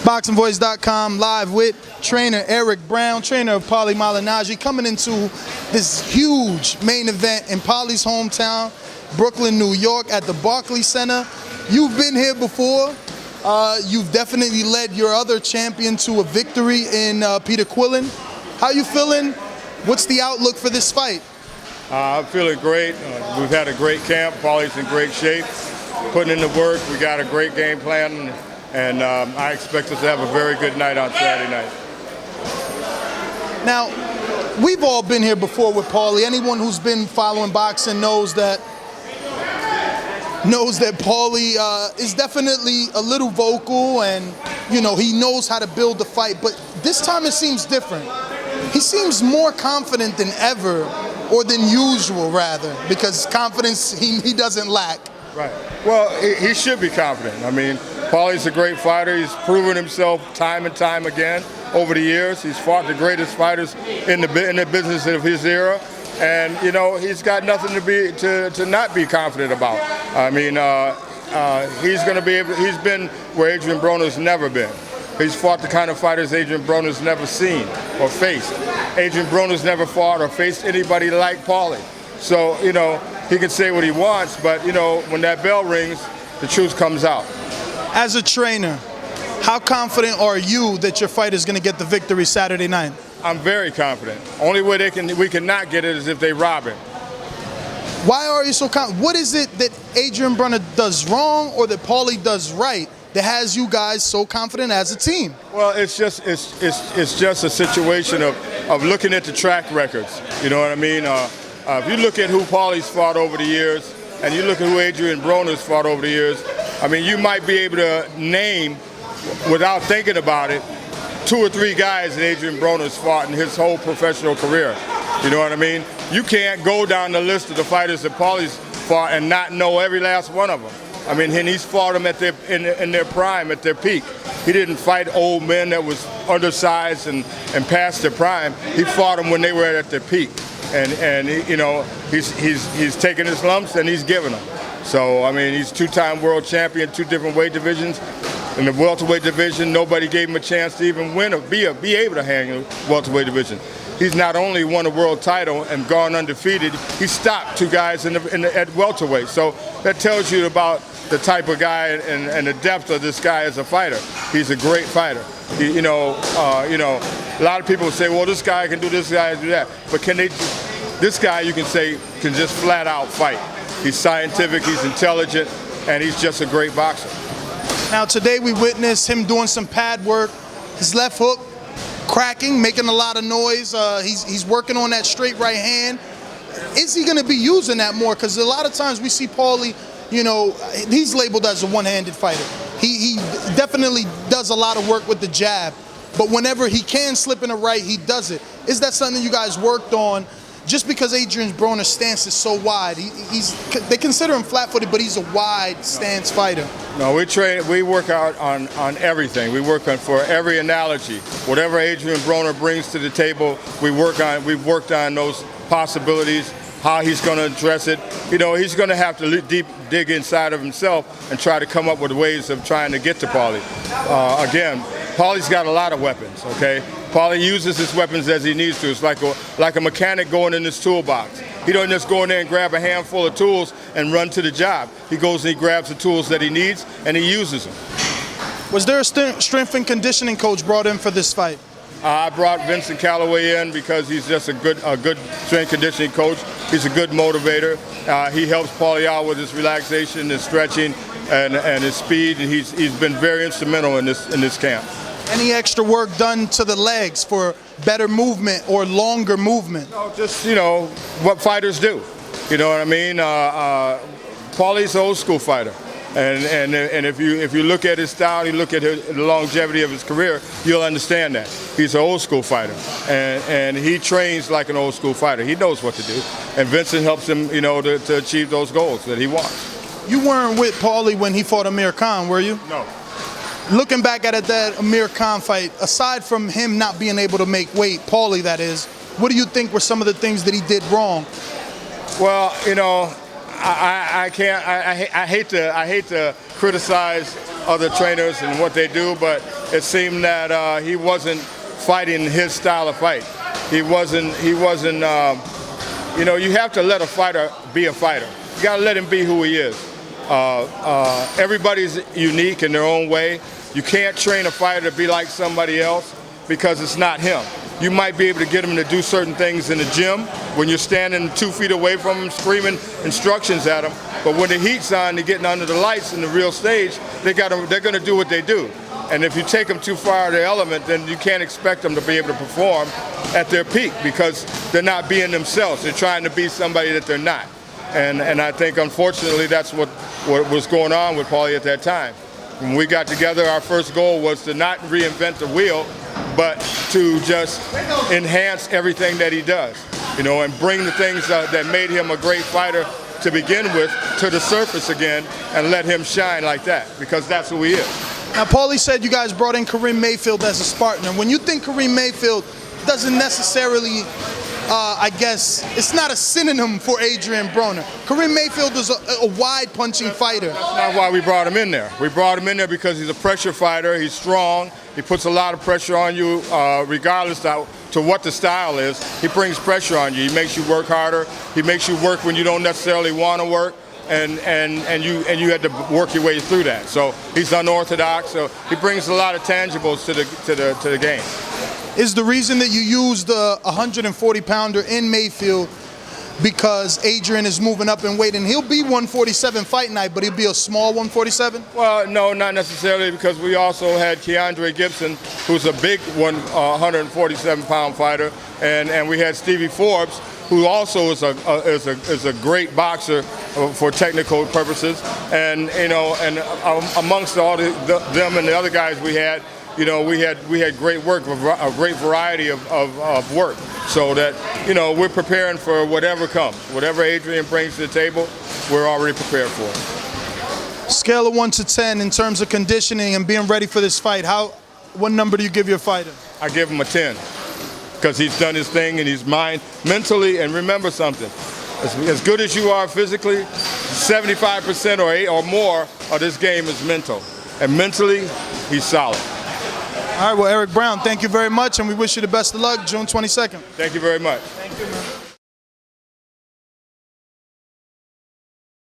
BoxingVoice.com live with trainer Eric Brown, trainer of Paulie Malignaggi, coming into this huge main event in Paulie's hometown, Brooklyn, New York, at the Barclays Center. You've been here before. You've definitely led your other champion to a victory in Peter Quillen. How you feeling? What's the outlook for this fight? I'm feeling great. We've had a great camp. Paulie's in great shape, putting in the work. We got a great game plan, and I expect us to have a very good night on Saturday night. Now, we've all been here before with Paulie. Anyone who's been following boxing knows that Paulie is definitely a little vocal, and he knows how to build the fight. But this time it seems different. He seems more confident than ever, or than usual rather, because confidence he doesn't lack. Right. Well, he should be confident. I mean, Paulie's a great fighter. He's proven himself time and time again over the years. He's fought the greatest fighters in the business of his era. And he's got nothing to not be confident about. I mean, he's going to be able. He's been where Adrian Broner's never been. He's fought the kind of fighters Adrian Broner's never seen or faced. Adrian Broner's never fought or faced anybody like Paulie. So he can say what he wants, but when that bell rings, the truth comes out. As a trainer, how confident are you that your fight is going to get the victory Saturday night? I'm very confident. Only way we cannot get it is if they rob him. Why are you so confident? What is it that Adrian Broner does wrong or that Paulie does right that has you guys so confident as a team? Well, it's just a situation of looking at the track records. You know what I mean? If you look at who Paulie's fought over the years, and you look at who Adrian Broner's fought over the years, I mean, you might be able to name, without thinking about it, 2 or 3 guys that Adrian Broner's fought in his whole professional career. You know what I mean? You can't go down the list of the fighters that Paulie's fought and not know every last one of them. I mean, and he's fought them at in their prime, at their peak. He didn't fight old men that was undersized and past their prime. He fought them when they were at their peak. And he's taking his lumps and he's giving them. So, I mean, he's 2-time world champion, 2 different weight divisions. In the welterweight division, nobody gave him a chance to even win or be able to handle the welterweight division. He's not only won a world title and gone undefeated, he stopped 2 guys at welterweight. So that tells you about the type of guy and the depth of this guy as a fighter. He's a great fighter. A lot of people say, well, this guy can do this, guy can do that. But this guy, you can say, can just flat out fight. He's scientific, he's intelligent, and he's just a great boxer. Now today we witnessed him doing some pad work, his left hook cracking, making a lot of noise. He's working on that straight right hand. Is he going to be using that more? Because a lot of times we see Paulie, he's labeled as a one-handed fighter. He definitely does a lot of work with the jab, but whenever he can slip in the right, he does it. Is that something you guys worked on? Just because Adrian Broner's stance is so wide, they consider him flat-footed, but he's a wide stance fighter. No, we work out on everything. We work on for every analogy. Whatever Adrian Broner brings to the table, we've worked on those possibilities, how he's going to address it. He's going to have to dig inside of himself and try to come up with ways of trying to get to Paulie. Again, Paulie's got a lot of weapons, okay? Paulie uses his weapons as he needs to. It's like a mechanic going in his toolbox. He doesn't just go in there and grab a handful of tools and run to the job. He goes and he grabs the tools that he needs and he uses them. Was there a strength and conditioning coach brought in for this fight? I brought Vincent Callaway in because he's just a good strength conditioning coach. He's a good motivator. He helps Paulie out with his relaxation, his stretching, and his speed. And he's been very instrumental in this camp. Any extra work done to the legs for better movement or longer movement? No, just what fighters do. You know what I mean? Paulie's an old school fighter. And if you look at his style, you look at the longevity of his career, you'll understand that. He's an old school fighter, and he trains like an old school fighter. He knows what to do, and Vincent helps him, to achieve those goals that he wants. You weren't with Paulie when he fought Amir Khan, were you? No. Looking back at that Amir Khan fight, aside from him not being able to make weight, Paulie that is, what do you think were some of the things that he did wrong? Well, I can't. I hate to criticize other trainers and what they do, but it seemed that he wasn't fighting his style of fight. He wasn't. You know, you have to let a fighter be a fighter. You got to let him be who he is. Everybody's unique in their own way. You can't train a fighter to be like somebody else because it's not him. You might be able to get him to do certain things in the gym when you're standing 2 feet away from him, screaming instructions at him. But when the heat's on, they're getting under the lights in the real stage, they're going to do what they do. And if you take them too far out of their element, then you can't expect them to be able to perform at their peak because they're not being themselves. They're trying to be somebody that they're not. And I think, unfortunately, that's what was going on with Paulie at that time. When we got together, our first goal was to not reinvent the wheel, but to just enhance everything that he does, you know, and bring the things that made him a great fighter to begin with to the surface again and let him shine like that, because that's who he is. Now, Paulie said you guys brought in Kareem Mayfield as a Spartan. When you think Kareem Mayfield doesn't necessarily, I guess, it's not a synonym for Adrian Broner. Kareem Mayfield is a wide punching fighter. That's not why we brought him in there. We brought him in there because he's a pressure fighter. He's strong. He puts a lot of pressure on you, regardless to what the style is. He brings pressure on you. He makes you work harder. He makes you work when you don't necessarily want to work. And you had to work your way through that. So he's unorthodox. So he brings a lot of tangibles to the game. Is the reason that you use the 140-pounder in Mayfield because Adrian is moving up in weight, and he'll be 147 fight night, but he'll be a small 147? Well, no, not necessarily, because we also had Keandre Gibson, who's a big 147-pound fighter, and we had Stevie Forbes, who also is a great boxer for technical purposes, and you know, and amongst all them and the other guys we had, you know, we had great work, a great variety of work, so that, you know, we're preparing for whatever comes, whatever Adrian brings to the table, we're already prepared for it. Scale of 1 to 10 in terms of conditioning and being ready for this fight. What number do you give your fighter? I give him a 10. Because he's done his thing and he's mentally, and remember something, as good as you are physically, 75% or more of this game is mental. And mentally, he's solid. All right, well, Eric Brown, thank you very much, and we wish you the best of luck June 22nd. Thank you very much.